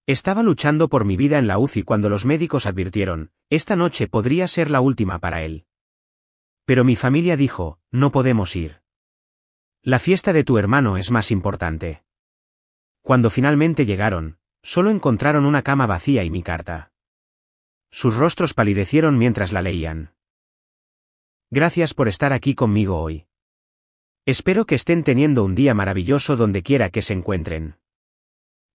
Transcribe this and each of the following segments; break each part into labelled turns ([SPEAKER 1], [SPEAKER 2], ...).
[SPEAKER 1] Estaba luchando por mi vida en la UCI cuando los médicos advirtieron, esta noche podría ser la última para él. Pero mi familia dijo, no podemos ir. La fiesta de tu hermano es más importante. Cuando finalmente llegaron, solo encontraron una cama vacía y mi carta. Sus rostros palidecieron mientras la leían. Gracias por estar aquí conmigo hoy. Espero que estén teniendo un día maravilloso donde quiera que se encuentren.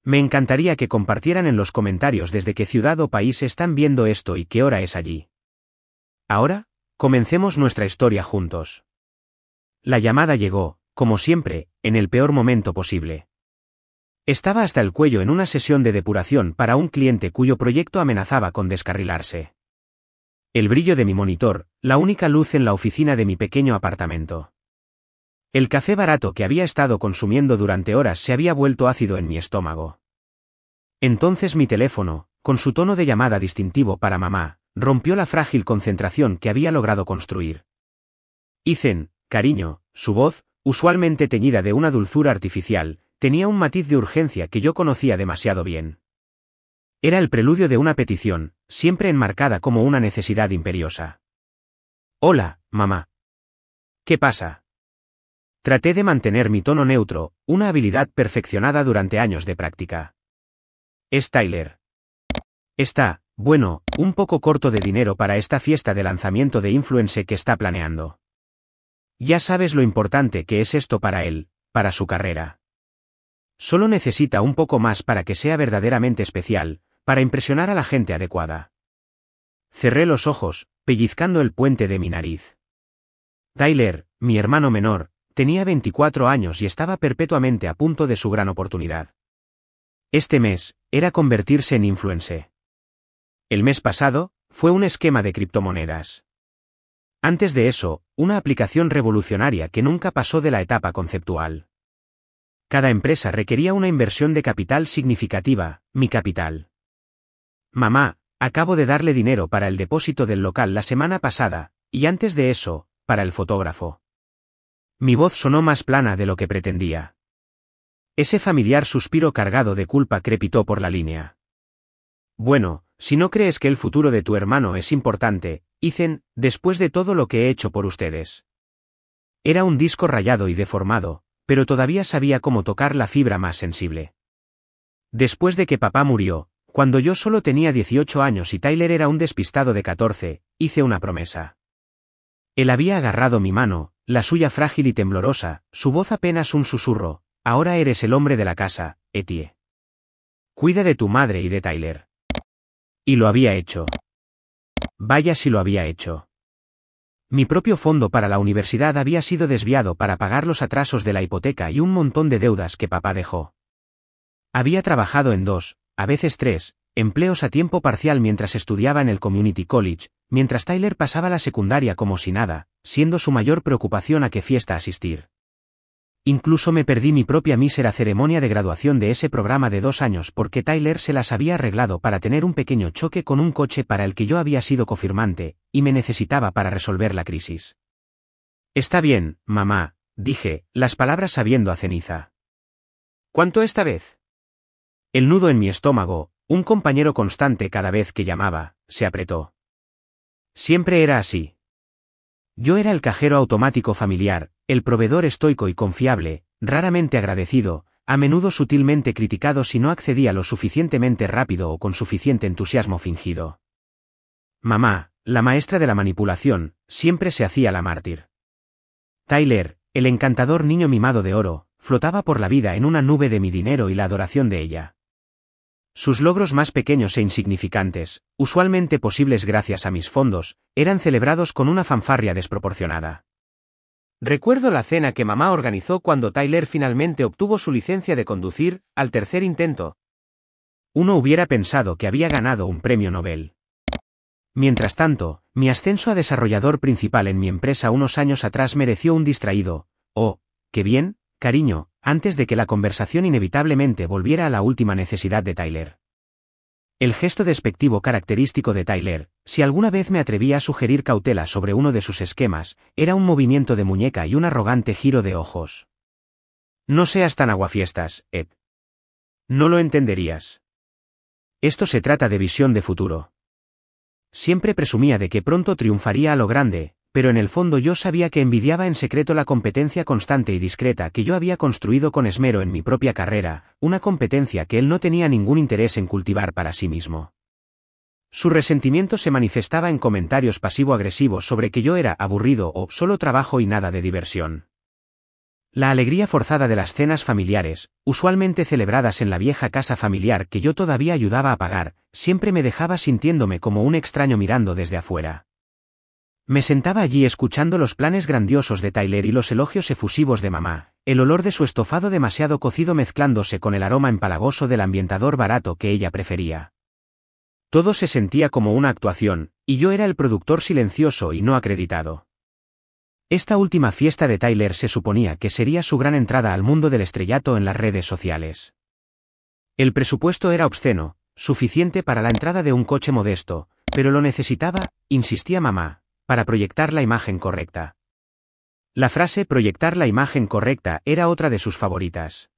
[SPEAKER 1] Me encantaría que compartieran en los comentarios desde qué ciudad o país están viendo esto y qué hora es allí. Ahora, comencemos nuestra historia juntos. La llamada llegó, como siempre, en el peor momento posible. Estaba hasta el cuello en una sesión de depuración para un cliente cuyo proyecto amenazaba con descarrilarse. El brillo de mi monitor, la única luz en la oficina de mi pequeño apartamento. El café barato que había estado consumiendo durante horas se había vuelto ácido en mi estómago. Entonces mi teléfono, con su tono de llamada distintivo para mamá, rompió la frágil concentración que había logrado construir. Ethan, cariño, su voz, usualmente teñida de una dulzura artificial, tenía un matiz de urgencia que yo conocía demasiado bien. Era el preludio de una petición, siempre enmarcada como una necesidad imperiosa. Hola, mamá. ¿Qué pasa? Traté de mantener mi tono neutro, una habilidad perfeccionada durante años de práctica. Es Tyler. Está, bueno, un poco corto de dinero para esta fiesta de lanzamiento de Influence que está planeando. Ya sabes lo importante que es esto para él, para su carrera. Solo necesita un poco más para que sea verdaderamente especial, para impresionar a la gente adecuada. Cerré los ojos, pellizcando el puente de mi nariz. Tyler, mi hermano menor, tenía 24 años y estaba perpetuamente a punto de su gran oportunidad. Este mes, era convertirse en influencer. El mes pasado, fue un esquema de criptomonedas. Antes de eso, una aplicación revolucionaria que nunca pasó de la etapa conceptual. Cada empresa requería una inversión de capital significativa, mi capital. Mamá, acabo de darle dinero para el depósito del local la semana pasada, y antes de eso, para el fotógrafo. Mi voz sonó más plana de lo que pretendía. Ese familiar suspiro cargado de culpa crepitó por la línea. Bueno, si no crees que el futuro de tu hermano es importante, Ethan, después de todo lo que he hecho por ustedes. Era un disco rayado y deformado, pero todavía sabía cómo tocar la fibra más sensible. Después de que papá murió, cuando yo solo tenía 18 años y Tyler era un despistado de 14, hice una promesa. Él había agarrado mi mano, la suya frágil y temblorosa, su voz apenas un susurro, ahora eres el hombre de la casa, Etie. Cuida de tu madre y de Tyler. Y lo había hecho. Vaya si lo había hecho. Mi propio fondo para la universidad había sido desviado para pagar los atrasos de la hipoteca y un montón de deudas que papá dejó. Había trabajado en 2, a veces 3, empleos a tiempo parcial mientras estudiaba en el Community College, mientras Tyler pasaba la secundaria como si nada, siendo su mayor preocupación a qué fiesta asistir. Incluso me perdí mi propia mísera ceremonia de graduación de ese programa de 2 años porque Tyler se las había arreglado para tener un pequeño choque con un coche para el que yo había sido cofirmante, y me necesitaba para resolver la crisis. Está bien, mamá, dije, las palabras sabiendo a ceniza. ¿Cuánto esta vez? El nudo en mi estómago, un compañero constante cada vez que llamaba, se apretó. Siempre era así. Yo era el cajero automático familiar, el proveedor estoico y confiable, raramente agradecido, a menudo sutilmente criticado si no accedía lo suficientemente rápido o con suficiente entusiasmo fingido. Mamá, la maestra de la manipulación, siempre se hacía la mártir. Tyler, el encantador niño mimado de oro, flotaba por la vida en una nube de mi dinero y la adoración de ella. Sus logros más pequeños e insignificantes, usualmente posibles gracias a mis fondos, eran celebrados con una fanfarria desproporcionada. Recuerdo la cena que mamá organizó cuando Tyler finalmente obtuvo su licencia de conducir, al tercer intento. Uno hubiera pensado que había ganado un premio Nobel. Mientras tanto, mi ascenso a desarrollador principal en mi empresa unos años atrás mereció un distraído, oh, qué bien, cariño, antes de que la conversación inevitablemente volviera a la última necesidad de Tyler. El gesto despectivo característico de Tyler, si alguna vez me atrevía a sugerir cautela sobre uno de sus esquemas, era un movimiento de muñeca y un arrogante giro de ojos. No seas tan aguafiestas, Ed. No lo entenderías. Esto se trata de visión de futuro. Siempre presumía de que pronto triunfaría a lo grande, pero en el fondo yo sabía que envidiaba en secreto la competencia constante y discreta que yo había construido con esmero en mi propia carrera, una competencia que él no tenía ningún interés en cultivar para sí mismo. Su resentimiento se manifestaba en comentarios pasivo-agresivos sobre que yo era aburrido o solo trabajo y nada de diversión. La alegría forzada de las cenas familiares, usualmente celebradas en la vieja casa familiar que yo todavía ayudaba a pagar, siempre me dejaba sintiéndome como un extraño mirando desde afuera. Me sentaba allí escuchando los planes grandiosos de Tyler y los elogios efusivos de mamá, el olor de su estofado demasiado cocido mezclándose con el aroma empalagoso del ambientador barato que ella prefería. Todo se sentía como una actuación, y yo era el productor silencioso y no acreditado. Esta última fiesta de Tyler se suponía que sería su gran entrada al mundo del estrellato en las redes sociales. El presupuesto era obsceno, suficiente para la entrada de un coche modesto, pero lo necesitaba, insistía mamá, para proyectar la imagen correcta. La frase proyectar la imagen correcta era otra de sus favoritas.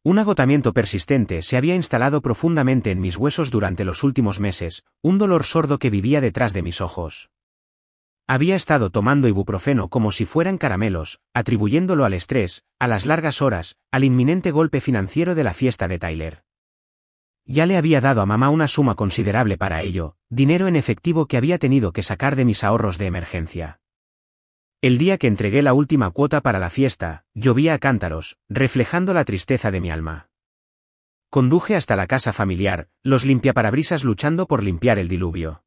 [SPEAKER 1] Un agotamiento persistente se había instalado profundamente en mis huesos durante los últimos meses, un dolor sordo que vivía detrás de mis ojos. Había estado tomando ibuprofeno como si fueran caramelos, atribuyéndolo al estrés, a las largas horas, al inminente golpe financiero de la fiesta de Tyler. Ya le había dado a mamá una suma considerable para ello, dinero en efectivo que había tenido que sacar de mis ahorros de emergencia. El día que entregué la última cuota para la fiesta, llovía a cántaros, reflejando la tristeza de mi alma. Conduje hasta la casa familiar, los limpiaparabrisas luchando por limpiar el diluvio.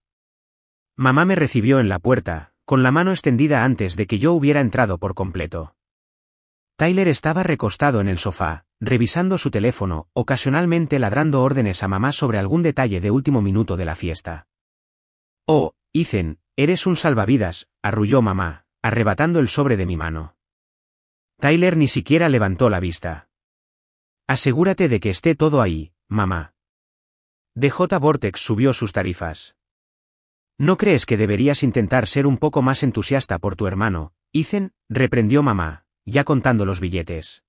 [SPEAKER 1] Mamá me recibió en la puerta, con la mano extendida antes de que yo hubiera entrado por completo. Tyler estaba recostado en el sofá, revisando su teléfono, ocasionalmente ladrando órdenes a mamá sobre algún detalle de último minuto de la fiesta. «Oh, Ethan, eres un salvavidas», arrulló mamá, arrebatando el sobre de mi mano. Tyler ni siquiera levantó la vista. «Asegúrate de que esté todo ahí, mamá». DJ Vortex subió sus tarifas. «¿No crees que deberías intentar ser un poco más entusiasta por tu hermano, Ethan?», reprendió mamá, ya contando los billetes.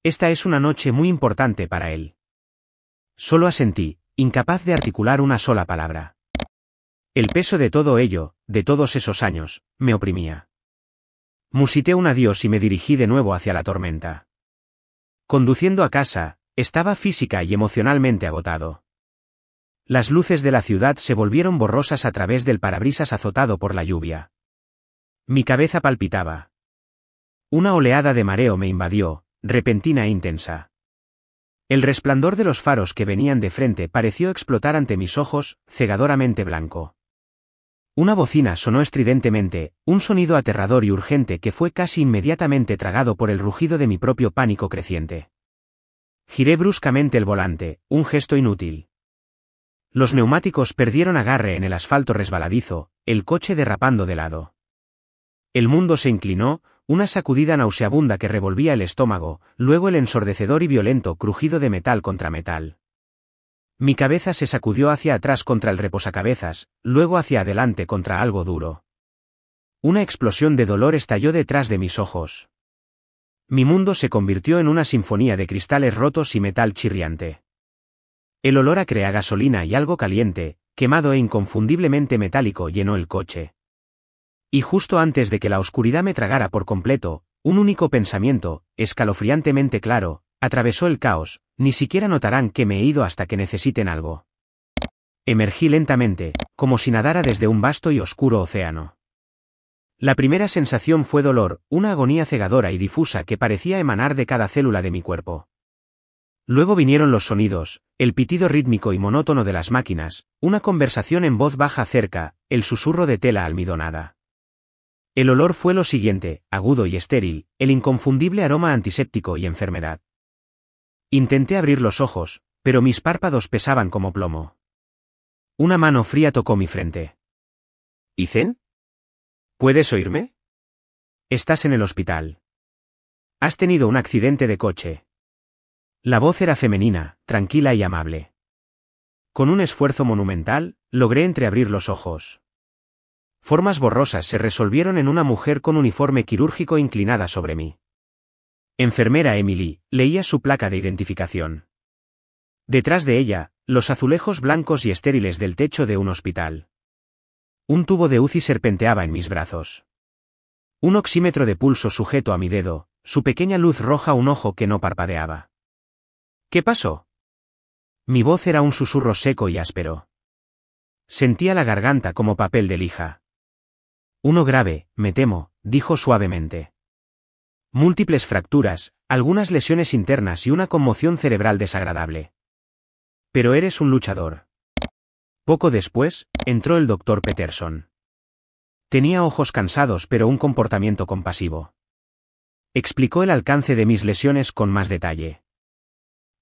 [SPEAKER 1] «Esta es una noche muy importante para él». Solo asentí, incapaz de articular una sola palabra. El peso de todo ello, de todos esos años, me oprimía. Musité un adiós y me dirigí de nuevo hacia la tormenta. Conduciendo a casa, estaba física y emocionalmente agotado. Las luces de la ciudad se volvieron borrosas a través del parabrisas azotado por la lluvia. Mi cabeza palpitaba. Una oleada de mareo me invadió, repentina e intensa. El resplandor de los faros que venían de frente pareció explotar ante mis ojos, cegadoramente blanco. Una bocina sonó estridentemente, un sonido aterrador y urgente que fue casi inmediatamente tragado por el rugido de mi propio pánico creciente. Giré bruscamente el volante, un gesto inútil. Los neumáticos perdieron agarre en el asfalto resbaladizo, el coche derrapando de lado. El mundo se inclinó, una sacudida nauseabunda que revolvía el estómago, luego el ensordecedor y violento crujido de metal contra metal. Mi cabeza se sacudió hacia atrás contra el reposacabezas, luego hacia adelante contra algo duro. Una explosión de dolor estalló detrás de mis ojos. Mi mundo se convirtió en una sinfonía de cristales rotos y metal chirriante. El olor acre a gasolina y algo caliente, quemado e inconfundiblemente metálico llenó el coche. Y justo antes de que la oscuridad me tragara por completo, un único pensamiento, escalofriantemente claro, atravesó el caos: ni siquiera notarán que me he ido hasta que necesiten algo. Emergí lentamente, como si nadara desde un vasto y oscuro océano. La primera sensación fue dolor, una agonía cegadora y difusa que parecía emanar de cada célula de mi cuerpo. Luego vinieron los sonidos, el pitido rítmico y monótono de las máquinas, una conversación en voz baja cerca, el susurro de tela almidonada. El olor fue lo siguiente, agudo y estéril, el inconfundible aroma antiséptico y enfermedad. Intenté abrir los ojos, pero mis párpados pesaban como plomo. Una mano fría tocó mi frente. «¿Ethan? ¿Puedes oírme? Estás en el hospital. Has tenido un accidente de coche». La voz era femenina, tranquila y amable. Con un esfuerzo monumental, logré entreabrir los ojos. Formas borrosas se resolvieron en una mujer con uniforme quirúrgico inclinada sobre mí. «Enfermera Emily», leía su placa de identificación. Detrás de ella, Los azulejos blancos y estériles del techo de un hospital. Un tubo de UCI serpenteaba en mis brazos. Un oxímetro de pulso sujeto a mi dedo, su pequeña luz roja, un ojo que no parpadeaba. ¿Qué pasó? Mi voz era un susurro seco y áspero. Sentía la garganta como papel de lija. Uno grave, me temo, dijo suavemente. Múltiples fracturas, algunas lesiones internas y una conmoción cerebral desagradable. Pero eres un luchador. Poco después, entró el doctor Peterson. Tenía ojos cansados pero un comportamiento compasivo. Explicó el alcance de mis lesiones con más detalle.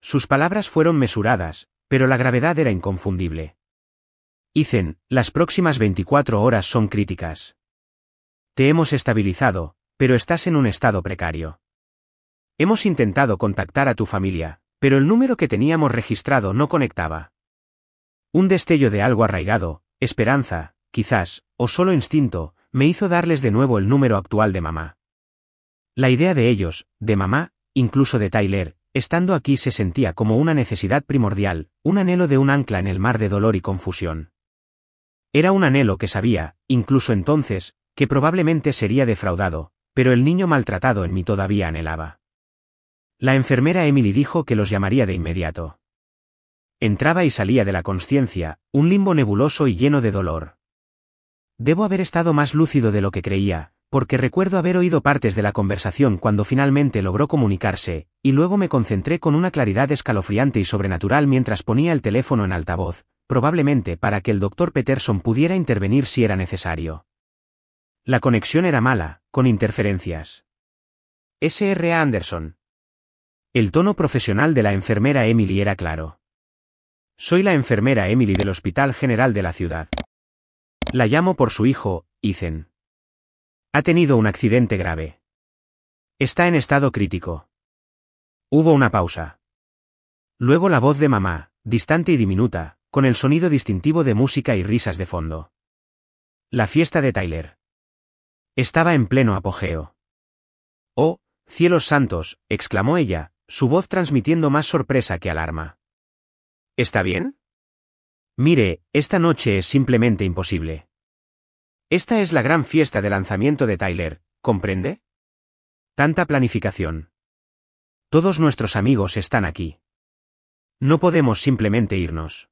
[SPEAKER 1] Sus palabras fueron mesuradas, pero la gravedad era inconfundible. Ethan, las próximas 24 horas son críticas. Te hemos estabilizado, pero estás en un estado precario. Hemos intentado contactar a tu familia, pero el número que teníamos registrado no conectaba. Un destello de algo arraigado, esperanza, quizás, o solo instinto, me hizo darles de nuevo el número actual de mamá. La idea de ellos, de mamá, incluso de Tyler, estando aquí se sentía como una necesidad primordial, un anhelo de un ancla en el mar de dolor y confusión. Era un anhelo que sabía, incluso entonces, que probablemente sería defraudado, pero el niño maltratado en mí todavía anhelaba. La enfermera Emily dijo que los llamaría de inmediato. Entraba y salía de la consciencia, un limbo nebuloso y lleno de dolor. Debo haber estado más lúcido de lo que creía, porque recuerdo haber oído partes de la conversación cuando finalmente logró comunicarse, y luego me concentré con una claridad escalofriante y sobrenatural mientras ponía el teléfono en altavoz, probablemente para que el doctor Peterson pudiera intervenir si era necesario. La conexión era mala, con interferencias. S.R.A. Anderson. El tono profesional de la enfermera Emily era claro. Soy la enfermera Emily del Hospital General de la ciudad. La llamo por su hijo, Ethan. Ha tenido un accidente grave. Está en estado crítico. Hubo una pausa. Luego la voz de mamá, distante y diminuta, con el sonido distintivo de música y risas de fondo. La fiesta de Tyler. Estaba en pleno apogeo. «Oh, cielos santos», exclamó ella, su voz transmitiendo más sorpresa que alarma. ¿Está bien? Mire, esta noche es simplemente imposible. Esta es la gran fiesta de lanzamiento de Tyler, ¿comprende? Tanta planificación. Todos nuestros amigos están aquí. No podemos simplemente irnos.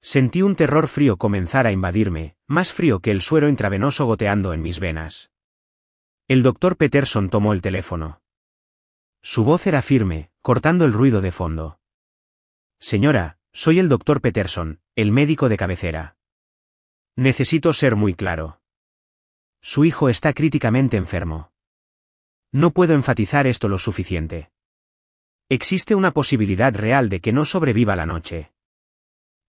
[SPEAKER 1] Sentí un terror frío comenzar a invadirme, más frío que el suero intravenoso goteando en mis venas. El doctor Peterson tomó el teléfono. Su voz era firme, cortando el ruido de fondo. Señora, soy el doctor Peterson, el médico de cabecera. Necesito ser muy claro. Su hijo está críticamente enfermo. No puedo enfatizar esto lo suficiente. Existe una posibilidad real de que no sobreviva la noche.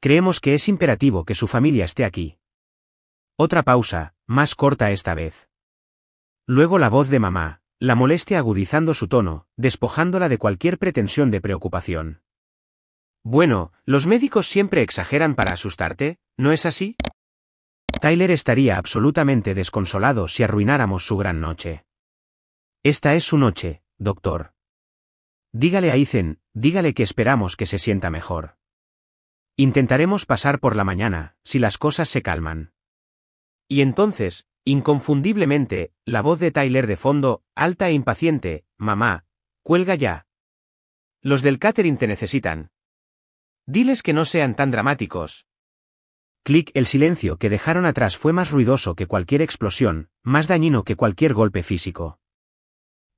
[SPEAKER 1] Creemos que es imperativo que su familia esté aquí. Otra pausa, más corta esta vez. Luego la voz de mamá, la molestia agudizando su tono, despojándola de cualquier pretensión de preocupación. Bueno, los médicos siempre exageran para asustarte, ¿no es así? Tyler estaría absolutamente desconsolado si arruináramos su gran noche. Esta es su noche, doctor. Dígale a Ethan, dígale que esperamos que se sienta mejor. Intentaremos pasar por la mañana, si las cosas se calman. Y entonces, inconfundiblemente, la voz de Tyler de fondo, alta e impaciente, mamá, cuelga ya. Los del catering te necesitan. Diles que no sean tan dramáticos. Clic, el silencio que dejaron atrás fue más ruidoso que cualquier explosión, más dañino que cualquier golpe físico.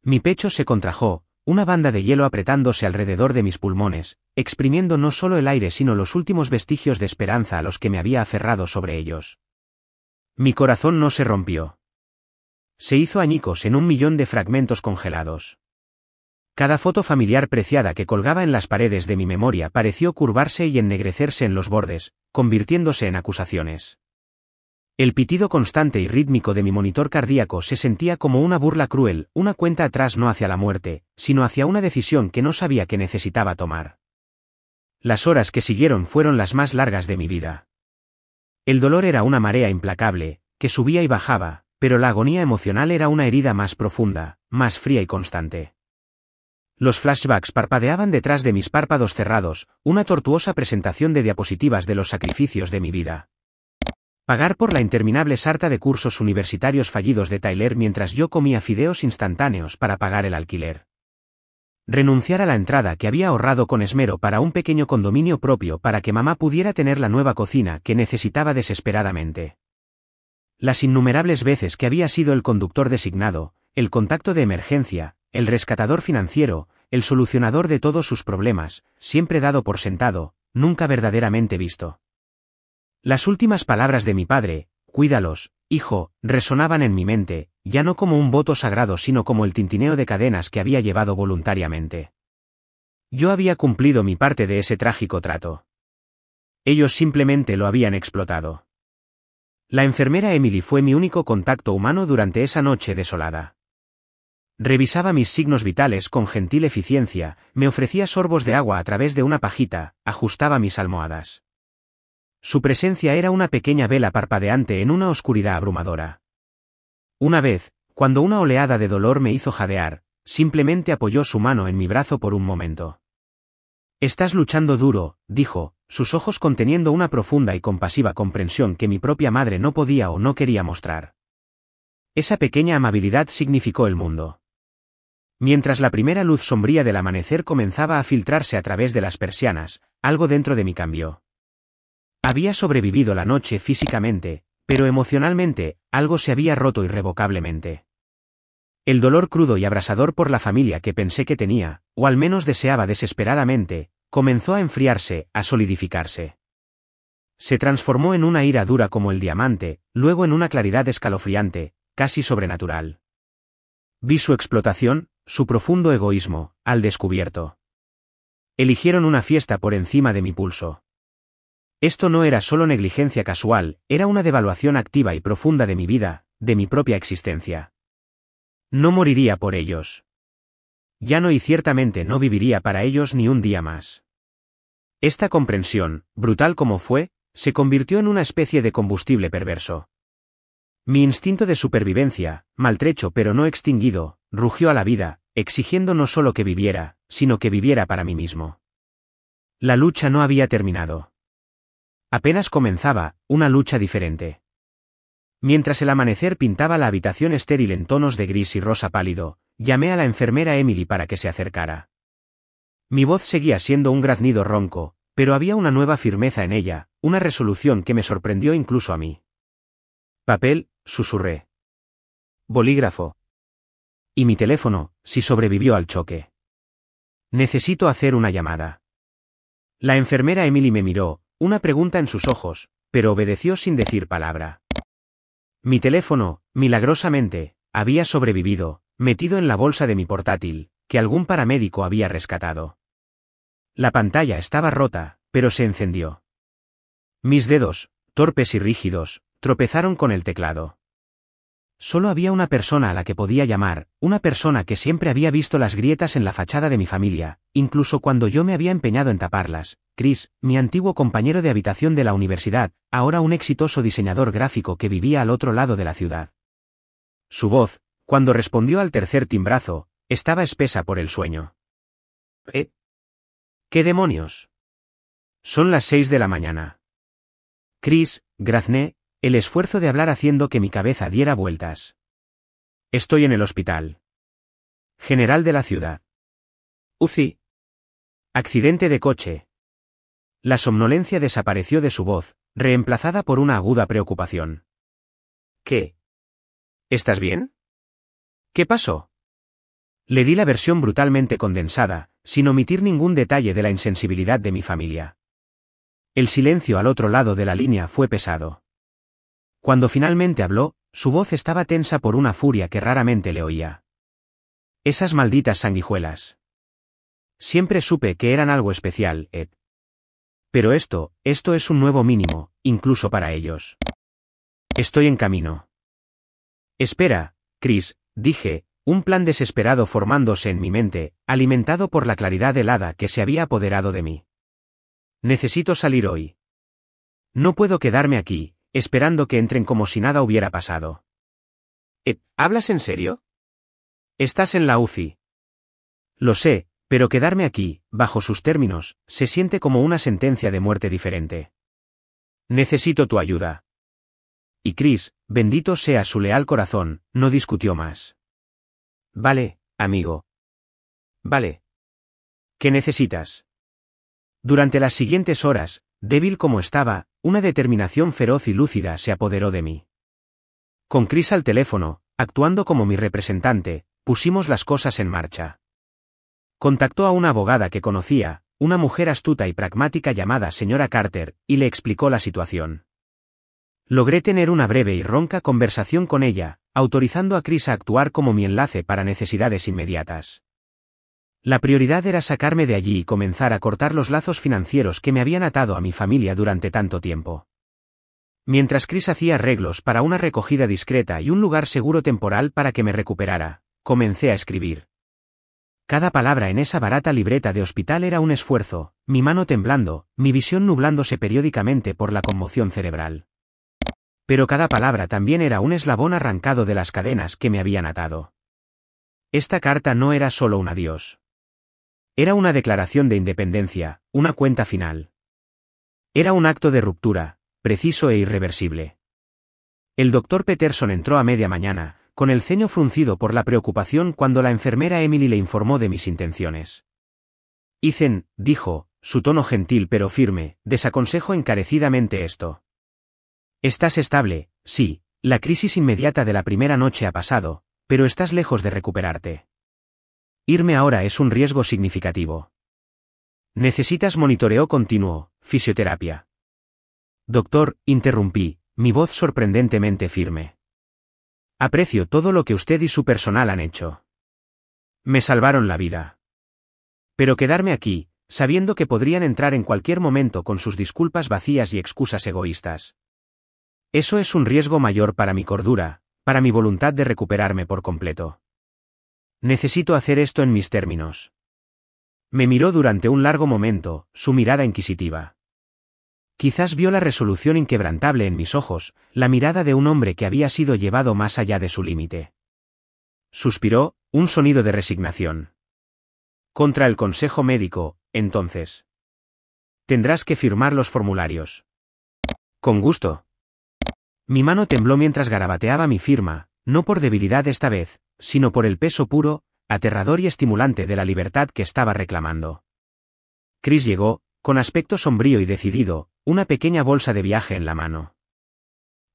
[SPEAKER 1] Mi pecho se contrajo, una banda de hielo apretándose alrededor de mis pulmones, exprimiendo no solo el aire sino los últimos vestigios de esperanza a los que me había aferrado sobre ellos. Mi corazón no se rompió. Se hizo añicos en 1.000.000 de fragmentos congelados. Cada foto familiar preciada que colgaba en las paredes de mi memoria pareció curvarse y ennegrecerse en los bordes, convirtiéndose en acusaciones. El pitido constante y rítmico de mi monitor cardíaco se sentía como una burla cruel, una cuenta atrás no hacia la muerte, sino hacia una decisión que no sabía que necesitaba tomar. Las horas que siguieron fueron las más largas de mi vida. El dolor era una marea implacable, que subía y bajaba, pero la agonía emocional era una herida más profunda, más fría y constante. Los flashbacks parpadeaban detrás de mis párpados cerrados, una tortuosa presentación de diapositivas de los sacrificios de mi vida. Pagar por la interminable sarta de cursos universitarios fallidos de Tyler mientras yo comía fideos instantáneos para pagar el alquiler. Renunciar a la entrada que había ahorrado con esmero para un pequeño condominio propio para que mamá pudiera tener la nueva cocina que necesitaba desesperadamente. Las innumerables veces que había sido el conductor designado, el contacto de emergencia, el rescatador financiero, el solucionador de todos sus problemas, siempre dado por sentado, nunca verdaderamente visto. Las últimas palabras de mi padre, cuídalos, hijo, resonaban en mi mente, ya no como un voto sagrado sino como el tintineo de cadenas que había llevado voluntariamente. Yo había cumplido mi parte de ese trágico trato. Ellos simplemente lo habían explotado. La enfermera Emily fue mi único contacto humano durante esa noche desolada. Revisaba mis signos vitales con gentil eficiencia, me ofrecía sorbos de agua a través de una pajita, ajustaba mis almohadas. Su presencia era una pequeña vela parpadeante en una oscuridad abrumadora. Una vez, cuando una oleada de dolor me hizo jadear, simplemente apoyó su mano en mi brazo por un momento. «Estás luchando duro», dijo, sus ojos conteniendo una profunda y compasiva comprensión que mi propia madre no podía o no quería mostrar. Esa pequeña amabilidad significó el mundo. Mientras la primera luz sombría del amanecer comenzaba a filtrarse a través de las persianas, algo dentro de mí cambió. Había sobrevivido la noche físicamente, pero emocionalmente, algo se había roto irrevocablemente. El dolor crudo y abrasador por la familia que pensé que tenía, o al menos deseaba desesperadamente, comenzó a enfriarse, a solidificarse. Se transformó en una ira dura como el diamante, luego en una claridad escalofriante, casi sobrenatural. Vi su explotación, su profundo egoísmo, al descubierto. Eligieron una fiesta por encima de mi pulso. Esto no era solo negligencia casual, era una devaluación activa y profunda de mi vida, de mi propia existencia. No moriría por ellos. Ya no y ciertamente no viviría para ellos ni un día más. Esta comprensión, brutal como fue, se convirtió en una especie de combustible perverso. Mi instinto de supervivencia, maltrecho pero no extinguido, rugió a la vida, exigiendo no solo que viviera, sino que viviera para mí mismo. La lucha no había terminado. Apenas comenzaba, una lucha diferente. Mientras el amanecer pintaba la habitación estéril en tonos de gris y rosa pálido, llamé a la enfermera Emily para que se acercara. Mi voz seguía siendo un graznido ronco, pero había una nueva firmeza en ella, una resolución que me sorprendió incluso a mí. «Papel», susurré. «Bolígrafo. Y mi teléfono, si sobrevivió al choque. Necesito hacer una llamada». La enfermera Emily me miró, una pregunta en sus ojos, pero obedeció sin decir palabra. Mi teléfono, milagrosamente, había sobrevivido, metido en la bolsa de mi portátil, que algún paramédico había rescatado. La pantalla estaba rota, pero se encendió. Mis dedos, torpes y rígidos, tropezaron con el teclado. Solo había una persona a la que podía llamar, una persona que siempre había visto las grietas en la fachada de mi familia, incluso cuando yo me había empeñado en taparlas, Chris, mi antiguo compañero de habitación de la universidad, ahora un exitoso diseñador gráfico que vivía al otro lado de la ciudad. Su voz, cuando respondió al tercer timbrazo, estaba espesa por el sueño. ¿Qué demonios? Son las 6 de la mañana. Chris, grazné, el esfuerzo de hablar haciendo que mi cabeza diera vueltas. Estoy en el hospital general de la ciudad. UCI. Accidente de coche. La somnolencia desapareció de su voz, reemplazada por una aguda preocupación. ¿Qué? ¿Estás bien? ¿Qué pasó? Le di la versión brutalmente condensada, sin omitir ningún detalle de la insensibilidad de mi familia. El silencio al otro lado de la línea fue pesado. Cuando finalmente habló, su voz estaba tensa por una furia que raramente le oía. Esas malditas sanguijuelas. Siempre supe que eran algo especial, Ed. Pero esto es un nuevo mínimo, incluso para ellos. Estoy en camino. Espera, Chris, dije, un plan desesperado formándose en mi mente, alimentado por la claridad helada que se había apoderado de mí. Necesito salir hoy. No puedo quedarme aquí, esperando que entren como si nada hubiera pasado. ¿Hablas en serio? Estás en la UCI. Lo sé, Pero quedarme aquí, bajo sus términos, se siente como una sentencia de muerte diferente. Necesito tu ayuda. Y Chris, bendito sea su leal corazón, no discutió más. Vale, amigo. Vale. ¿Qué necesitas? Durante las siguientes horas, débil como estaba, una determinación feroz y lúcida se apoderó de mí. Con Chris al teléfono, actuando como mi representante, pusimos las cosas en marcha. Contactó a una abogada que conocía, una mujer astuta y pragmática llamada señora Carter, y le explicó la situación. Logré tener una breve y ronca conversación con ella, autorizando a Chris a actuar como mi enlace para necesidades inmediatas. La prioridad era sacarme de allí y comenzar a cortar los lazos financieros que me habían atado a mi familia durante tanto tiempo. Mientras Chris hacía arreglos para una recogida discreta y un lugar seguro temporal para que me recuperara, comencé a escribir. Cada palabra en esa barata libreta de hospital era un esfuerzo, mi mano temblando, mi visión nublándose periódicamente por la conmoción cerebral. Pero cada palabra también era un eslabón arrancado de las cadenas que me habían atado. Esta carta no era solo un adiós. Era una declaración de independencia, una cuenta final. Era un acto de ruptura, preciso e irreversible. El doctor Peterson entró a media mañana, con el ceño fruncido por la preocupación cuando la enfermera Emily le informó de mis intenciones. Ethan, dijo, su tono gentil pero firme, desaconsejo encarecidamente esto. Estás estable, sí, la crisis inmediata de la primera noche ha pasado, pero estás lejos de recuperarte. Irme ahora es un riesgo significativo. Necesitas monitoreo continuo, fisioterapia. Doctor, interrumpí, mi voz sorprendentemente firme. Aprecio todo lo que usted y su personal han hecho. Me salvaron la vida. Pero quedarme aquí, sabiendo que podrían entrar en cualquier momento con sus disculpas vacías y excusas egoístas. Eso es un riesgo mayor para mi cordura, para mi voluntad de recuperarme por completo. Necesito hacer esto en mis términos. Me miró durante un largo momento, su mirada inquisitiva. Quizás vio la resolución inquebrantable en mis ojos, la mirada de un hombre que había sido llevado más allá de su límite. Suspiró, un sonido de resignación. Contra el consejo médico, entonces. Tendrás que firmar los formularios. Con gusto. Mi mano tembló mientras garabateaba mi firma, no por debilidad esta vez, sino por el peso puro, aterrador y estimulante de la libertad que estaba reclamando. Chris llegó, con aspecto sombrío y decidido, una pequeña bolsa de viaje en la mano.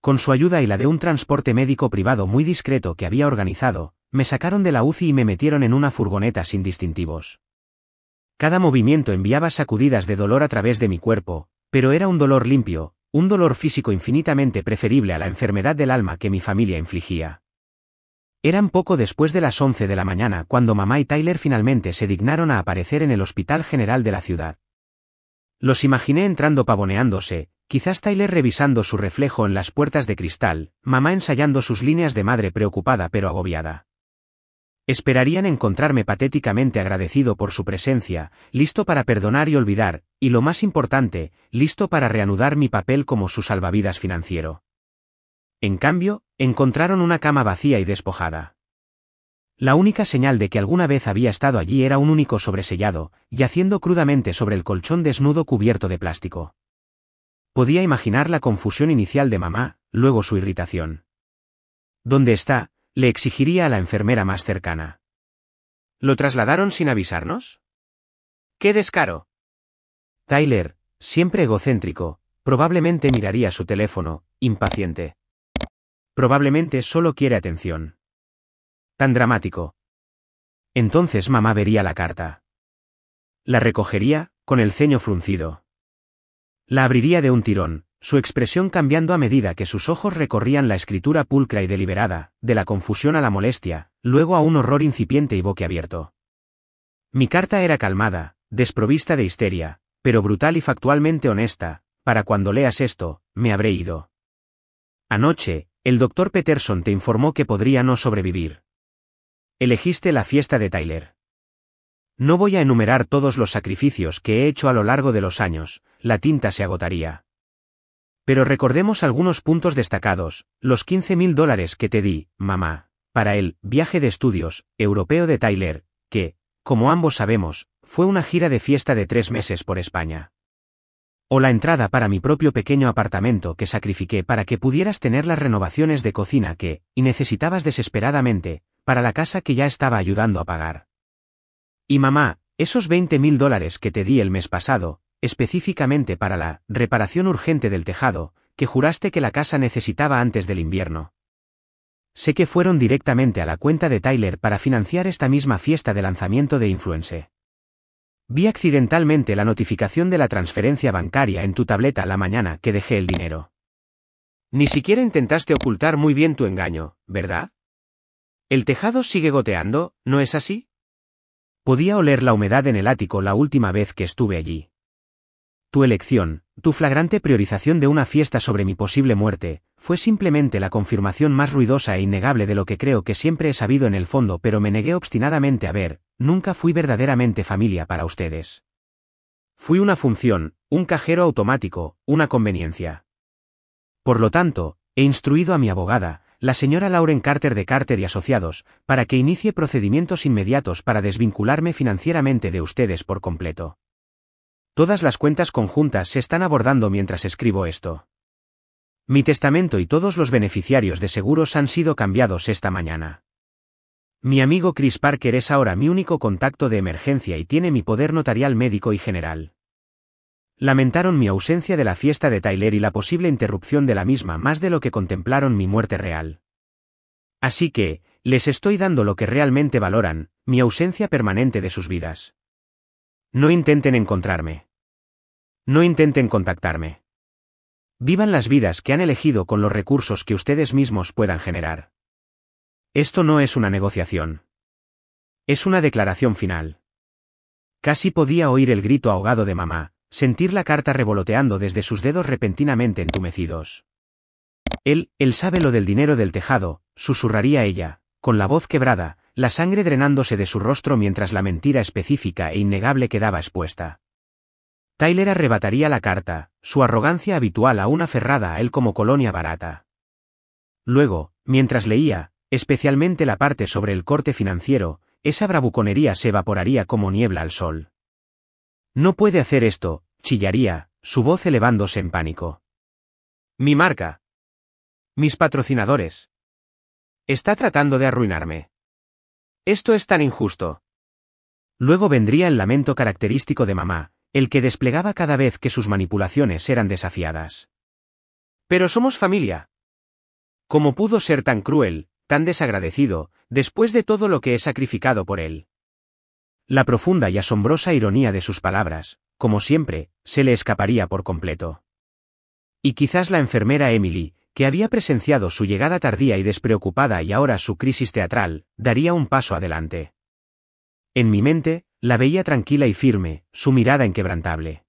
[SPEAKER 1] Con su ayuda y la de un transporte médico privado muy discreto que había organizado, me sacaron de la UCI y me metieron en una furgoneta sin distintivos. Cada movimiento enviaba sacudidas de dolor a través de mi cuerpo, pero era un dolor limpio, un dolor físico infinitamente preferible a la enfermedad del alma que mi familia infligía. Eran poco después de las 11 de la mañana cuando mamá y Tyler finalmente se dignaron a aparecer en el Hospital General de la ciudad. Los imaginé entrando pavoneándose, quizás Tyler revisando su reflejo en las puertas de cristal, mamá ensayando sus líneas de madre preocupada pero agobiada. Esperarían encontrarme patéticamente agradecido por su presencia, listo para perdonar y olvidar, y lo más importante, listo para reanudar mi papel como su salvavidas financiero. En cambio, encontraron una cama vacía y despojada. La única señal de que alguna vez había estado allí era un único sobresellado, yaciendo crudamente sobre el colchón desnudo cubierto de plástico. Podía imaginar la confusión inicial de mamá, luego su irritación. ¿Dónde está?, le exigiría a la enfermera más cercana. ¿Lo trasladaron sin avisarnos? ¡Qué descaro! Tyler, siempre egocéntrico, probablemente miraría su teléfono, impaciente. Probablemente solo quiere atención. Tan dramático. Entonces mamá vería la carta. La recogería, con el ceño fruncido. La abriría de un tirón, su expresión cambiando a medida que sus ojos recorrían la escritura pulcra y deliberada, de la confusión a la molestia, luego a un horror incipiente y boquiabierto. Mi carta era calmada, desprovista de histeria, pero brutal y factualmente honesta. Para cuando leas esto, me habré ido. Anoche, el doctor Peterson te informó que podría no sobrevivir. Elegiste la fiesta de Tyler. No voy a enumerar todos los sacrificios que he hecho a lo largo de los años, la tinta se agotaría. Pero recordemos algunos puntos destacados, los $15,000 que te di, mamá, para el viaje de estudios europeo de Tyler, que, como ambos sabemos, fue una gira de fiesta de 3 meses por España. O la entrada para mi propio pequeño apartamento que sacrifiqué para que pudieras tener las renovaciones de cocina y necesitabas desesperadamente, para la casa que ya estaba ayudando a pagar. Y mamá, esos $20.000 que te di el mes pasado, específicamente para la reparación urgente del tejado, que juraste que la casa necesitaba antes del invierno. Sé que fueron directamente a la cuenta de Tyler para financiar esta misma fiesta de lanzamiento de Influence. Vi accidentalmente la notificación de la transferencia bancaria en tu tableta la mañana que dejé el dinero. Ni siquiera intentaste ocultar muy bien tu engaño, ¿verdad? El tejado sigue goteando, ¿no es así? Podía oler la humedad en el ático la última vez que estuve allí. Tu elección, tu flagrante priorización de una fiesta sobre mi posible muerte, fue simplemente la confirmación más ruidosa e innegable de lo que creo que siempre he sabido en el fondo, pero me negué obstinadamente a ver. Nunca fui verdaderamente familia para ustedes. Fui una función, un cajero automático, una conveniencia. Por lo tanto, he instruido a mi abogada, la señora Lauren Carter de Carter y Asociados, para que inicie procedimientos inmediatos para desvincularme financieramente de ustedes por completo. Todas las cuentas conjuntas se están abordando mientras escribo esto. Mi testamento y todos los beneficiarios de seguros han sido cambiados esta mañana. Mi amigo Chris Parker es ahora mi único contacto de emergencia y tiene mi poder notarial médico y general. Lamentaron mi ausencia de la fiesta de Tyler y la posible interrupción de la misma más de lo que contemplaron mi muerte real. Así que, les estoy dando lo que realmente valoran, mi ausencia permanente de sus vidas. No intenten encontrarme. No intenten contactarme. Vivan las vidas que han elegido con los recursos que ustedes mismos puedan generar. Esto no es una negociación. Es una declaración final. Casi podía oír el grito ahogado de mamá, sentir la carta revoloteando desde sus dedos repentinamente entumecidos. Él sabe lo del dinero del tejado, susurraría ella, con la voz quebrada, la sangre drenándose de su rostro mientras la mentira específica e innegable quedaba expuesta. Tyler arrebataría la carta, su arrogancia habitual aún aferrada a él como colonia barata. Luego, mientras leía, especialmente la parte sobre el corte financiero, esa bravuconería se evaporaría como niebla al sol. No puede hacer esto, chillaría, su voz elevándose en pánico. Mi marca. Mis patrocinadores. Está tratando de arruinarme. Esto es tan injusto. Luego vendría el lamento característico de mamá, el que desplegaba cada vez que sus manipulaciones eran desafiadas. Pero somos familia. ¿Cómo pudo ser tan cruel, tan desagradecido, después de todo lo que he sacrificado por él? La profunda y asombrosa ironía de sus palabras, como siempre, se le escaparía por completo. Y quizás la enfermera Emily, que había presenciado su llegada tardía y despreocupada y ahora su crisis teatral, daría un paso adelante. En mi mente, la veía tranquila y firme, su mirada inquebrantable.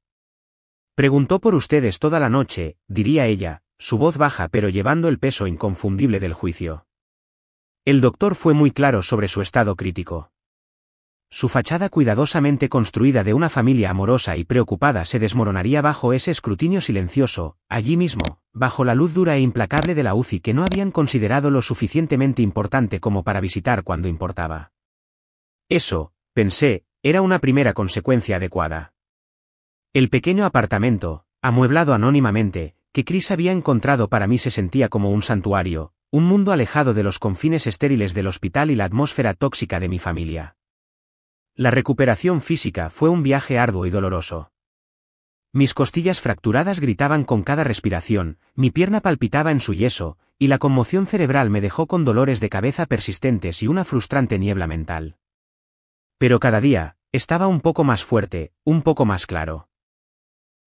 [SPEAKER 1] Preguntó por ustedes toda la noche, diría ella, su voz baja pero llevando el peso inconfundible del juicio. El doctor fue muy claro sobre su estado crítico. Su fachada cuidadosamente construida de una familia amorosa y preocupada se desmoronaría bajo ese escrutinio silencioso, allí mismo, bajo la luz dura e implacable de la UCI que no habían considerado lo suficientemente importante como para visitar cuando importaba. Eso, pensé, era una primera consecuencia adecuada. El pequeño apartamento, amueblado anónimamente, que Chris había encontrado para mí se sentía como un santuario, un mundo alejado de los confines estériles del hospital y la atmósfera tóxica de mi familia. La recuperación física fue un viaje arduo y doloroso. Mis costillas fracturadas gritaban con cada respiración, mi pierna palpitaba en su yeso, y la conmoción cerebral me dejó con dolores de cabeza persistentes y una frustrante niebla mental. Pero cada día, estaba un poco más fuerte, un poco más claro.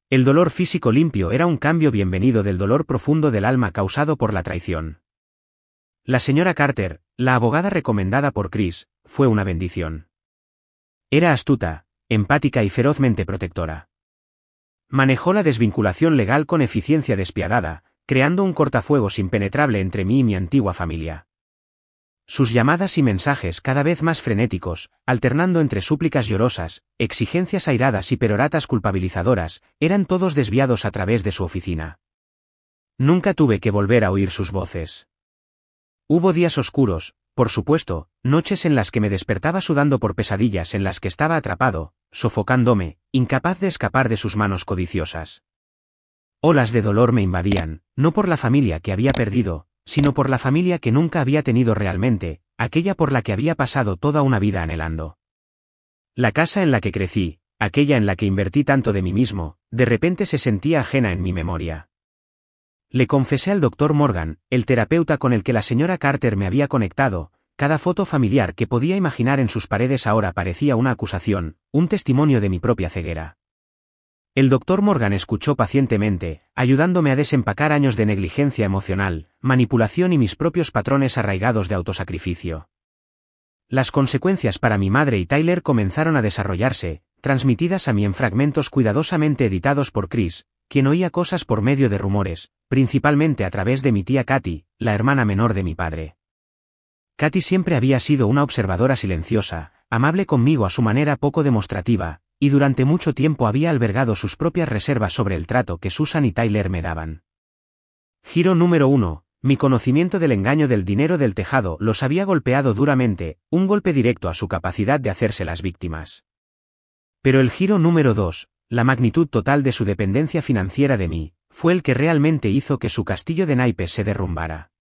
[SPEAKER 1] El dolor físico limpio era un cambio bienvenido del dolor profundo del alma causado por la traición. La señora Carter, la abogada recomendada por Chris, fue una bendición. Era astuta, empática y ferozmente protectora. Manejó la desvinculación legal con eficiencia despiadada, creando un cortafuegos impenetrable entre mí y mi antigua familia. Sus llamadas y mensajes cada vez más frenéticos, alternando entre súplicas llorosas, exigencias airadas y peroratas culpabilizadoras, eran todos desviados a través de su oficina. Nunca tuve que volver a oír sus voces. Hubo días oscuros, por supuesto, noches en las que me despertaba sudando por pesadillas en las que estaba atrapado, sofocándome, incapaz de escapar de sus manos codiciosas. Olas de dolor me invadían, no por la familia que había perdido, sino por la familia que nunca había tenido realmente, aquella por la que había pasado toda una vida anhelando. La casa en la que crecí, aquella en la que invertí tanto de mí mismo, de repente se sentía ajena en mi memoria. Le confesé al doctor Morgan, el terapeuta con el que la señora Carter me había conectado, cada foto familiar que podía imaginar en sus paredes ahora parecía una acusación, un testimonio de mi propia ceguera. El doctor Morgan escuchó pacientemente, ayudándome a desempacar años de negligencia emocional, manipulación y mis propios patrones arraigados de autosacrificio. Las consecuencias para mi madre y Tyler comenzaron a desarrollarse, transmitidas a mí en fragmentos cuidadosamente editados por Chris, quien oía cosas por medio de rumores, principalmente a través de mi tía Katy, la hermana menor de mi padre. Katy siempre había sido una observadora silenciosa, amable conmigo a su manera poco demostrativa, y durante mucho tiempo había albergado sus propias reservas sobre el trato que Susan y Tyler me daban. Giro número 1. Mi conocimiento del engaño del dinero del tejado los había golpeado duramente, un golpe directo a su capacidad de hacerse las víctimas. Pero el giro número 2, la magnitud total de su dependencia financiera de mí, fue el que realmente hizo que su castillo de naipes se derrumbara.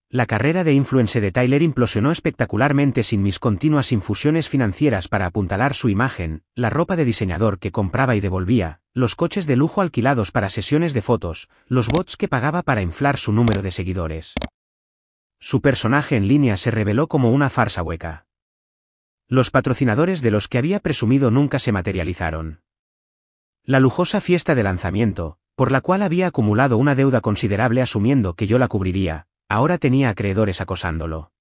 [SPEAKER 1] La carrera de influencer de Tyler implosionó espectacularmente sin mis continuas infusiones financieras para apuntalar su imagen, la ropa de diseñador que compraba y devolvía, los coches de lujo alquilados para sesiones de fotos, los bots que pagaba para inflar su número de seguidores. Su personaje en línea se reveló como una farsa hueca. Los patrocinadores de los que había presumido nunca se materializaron. La lujosa fiesta de lanzamiento, por la cual había acumulado una deuda considerable asumiendo que yo la cubriría, ahora tenía acreedores acosándolo.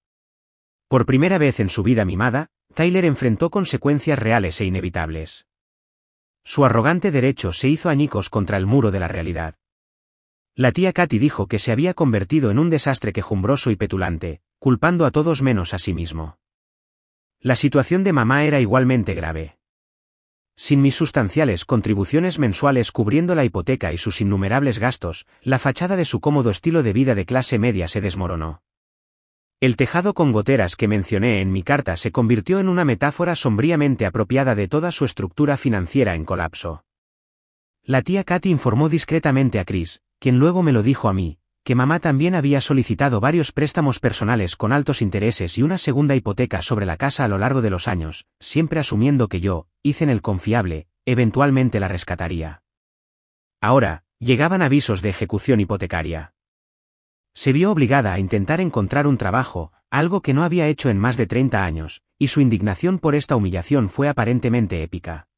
[SPEAKER 1] Por primera vez en su vida mimada, Tyler enfrentó consecuencias reales e inevitables. Su arrogante derecho se hizo añicos contra el muro de la realidad. La tía Katy dijo que se había convertido en un desastre quejumbroso y petulante, culpando a todos menos a sí mismo. La situación de mamá era igualmente grave. Sin mis sustanciales contribuciones mensuales cubriendo la hipoteca y sus innumerables gastos, la fachada de su cómodo estilo de vida de clase media se desmoronó. El tejado con goteras que mencioné en mi carta se convirtió en una metáfora sombríamente apropiada de toda su estructura financiera en colapso. La tía Katy informó discretamente a Chris, quien luego me lo dijo a mí, que mamá también había solicitado varios préstamos personales con altos intereses y una segunda hipoteca sobre la casa a lo largo de los años, siempre asumiendo que yo, Ethan el confiable, eventualmente la rescataría. Ahora, llegaban avisos de ejecución hipotecaria. Se vio obligada a intentar encontrar un trabajo, algo que no había hecho en más de 30 años, y su indignación por esta humillación fue aparentemente épica.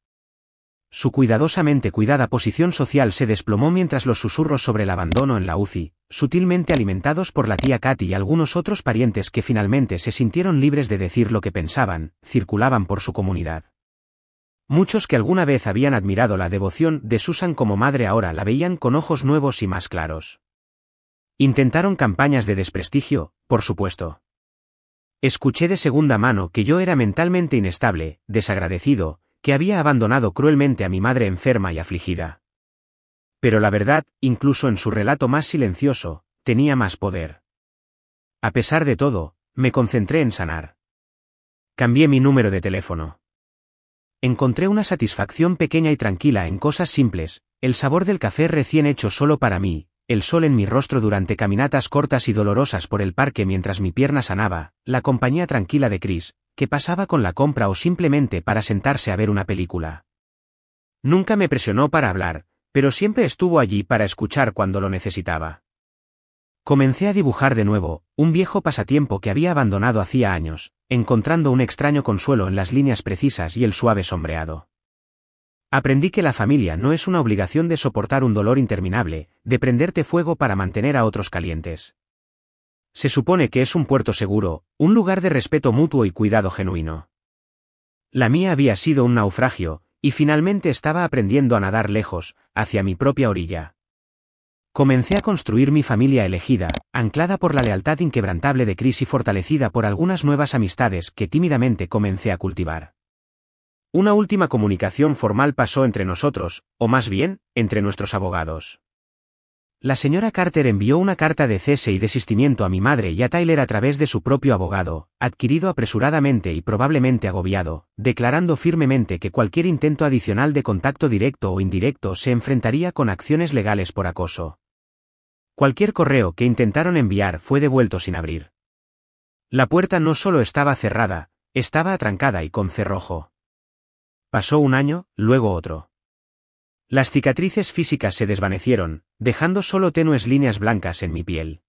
[SPEAKER 1] Su cuidadosamente cuidada posición social se desplomó mientras los susurros sobre el abandono en la UCI, sutilmente alimentados por la tía Katy y algunos otros parientes que finalmente se sintieron libres de decir lo que pensaban, circulaban por su comunidad. Muchos que alguna vez habían admirado la devoción de Susan como madre ahora la veían con ojos nuevos y más claros. Intentaron campañas de desprestigio, por supuesto. Escuché de segunda mano que yo era mentalmente inestable, desagradecido, que había abandonado cruelmente a mi madre enferma y afligida. Pero la verdad, incluso en su relato más silencioso, tenía más poder. A pesar de todo, me concentré en sanar. Cambié mi número de teléfono. Encontré una satisfacción pequeña y tranquila en cosas simples, el sabor del café recién hecho solo para mí, el sol en mi rostro durante caminatas cortas y dolorosas por el parque mientras mi pierna sanaba, la compañía tranquila de Chris, que pasaba con la compra o simplemente para sentarse a ver una película. Nunca me presionó para hablar, pero siempre estuvo allí para escuchar cuando lo necesitaba. Comencé a dibujar de nuevo, un viejo pasatiempo que había abandonado hacía años, encontrando un extraño consuelo en las líneas precisas y el suave sombreado. Aprendí que la familia no es una obligación de soportar un dolor interminable, de prenderte fuego para mantener a otros calientes. Se supone que es un puerto seguro, un lugar de respeto mutuo y cuidado genuino. La mía había sido un naufragio, y finalmente estaba aprendiendo a nadar lejos, hacia mi propia orilla. Comencé a construir mi familia elegida, anclada por la lealtad inquebrantable de Chris y fortalecida por algunas nuevas amistades que tímidamente comencé a cultivar. Una última comunicación formal pasó entre nosotros, o más bien, entre nuestros abogados. La señora Carter envió una carta de cese y desistimiento a mi madre y a Tyler a través de su propio abogado, adquirido apresuradamente y probablemente agobiado, declarando firmemente que cualquier intento adicional de contacto directo o indirecto se enfrentaría con acciones legales por acoso. Cualquier correo que intentaron enviar fue devuelto sin abrir. La puerta no solo estaba cerrada, estaba atrancada y con cerrojo. Pasó un año, luego otro. Las cicatrices físicas se desvanecieron, dejando solo tenues líneas blancas en mi piel.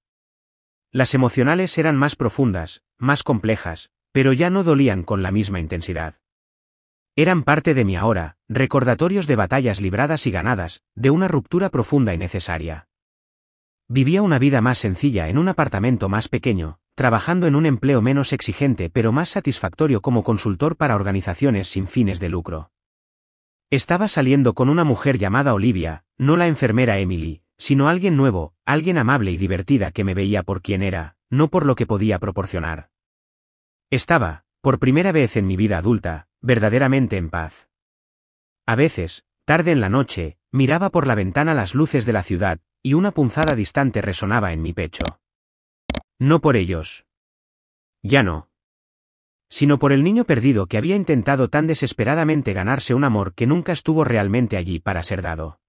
[SPEAKER 1] Las emocionales eran más profundas, más complejas, pero ya no dolían con la misma intensidad. Eran parte de mi ahora, recordatorios de batallas libradas y ganadas, de una ruptura profunda y necesaria. Vivía una vida más sencilla en un apartamento más pequeño, trabajando en un empleo menos exigente pero más satisfactorio como consultor para organizaciones sin fines de lucro. Estaba saliendo con una mujer llamada Olivia, no la enfermera Emily, sino alguien nuevo, alguien amable y divertida que me veía por quien era, no por lo que podía proporcionar. Estaba, por primera vez en mi vida adulta, verdaderamente en paz. A veces, tarde en la noche, miraba por la ventana las luces de la ciudad, y una punzada distante resonaba en mi pecho. No por ellos. Ya no. Sino por el niño perdido que había intentado tan desesperadamente ganarse un amor que nunca estuvo realmente allí para ser dado.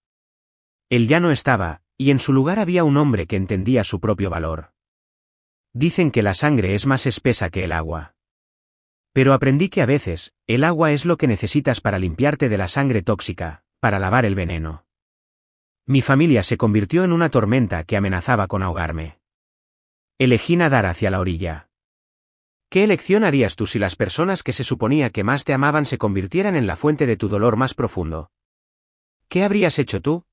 [SPEAKER 1] Él ya no estaba, y en su lugar había un hombre que entendía su propio valor. Dicen que la sangre es más espesa que el agua. Pero aprendí que a veces, el agua es lo que necesitas para limpiarte de la sangre tóxica, para lavar el veneno. Mi familia se convirtió en una tormenta que amenazaba con ahogarme. Elegí nadar hacia la orilla. ¿Qué elección harías tú si las personas que se suponía que más te amaban se convirtieran en la fuente de tu dolor más profundo? ¿Qué habrías hecho tú?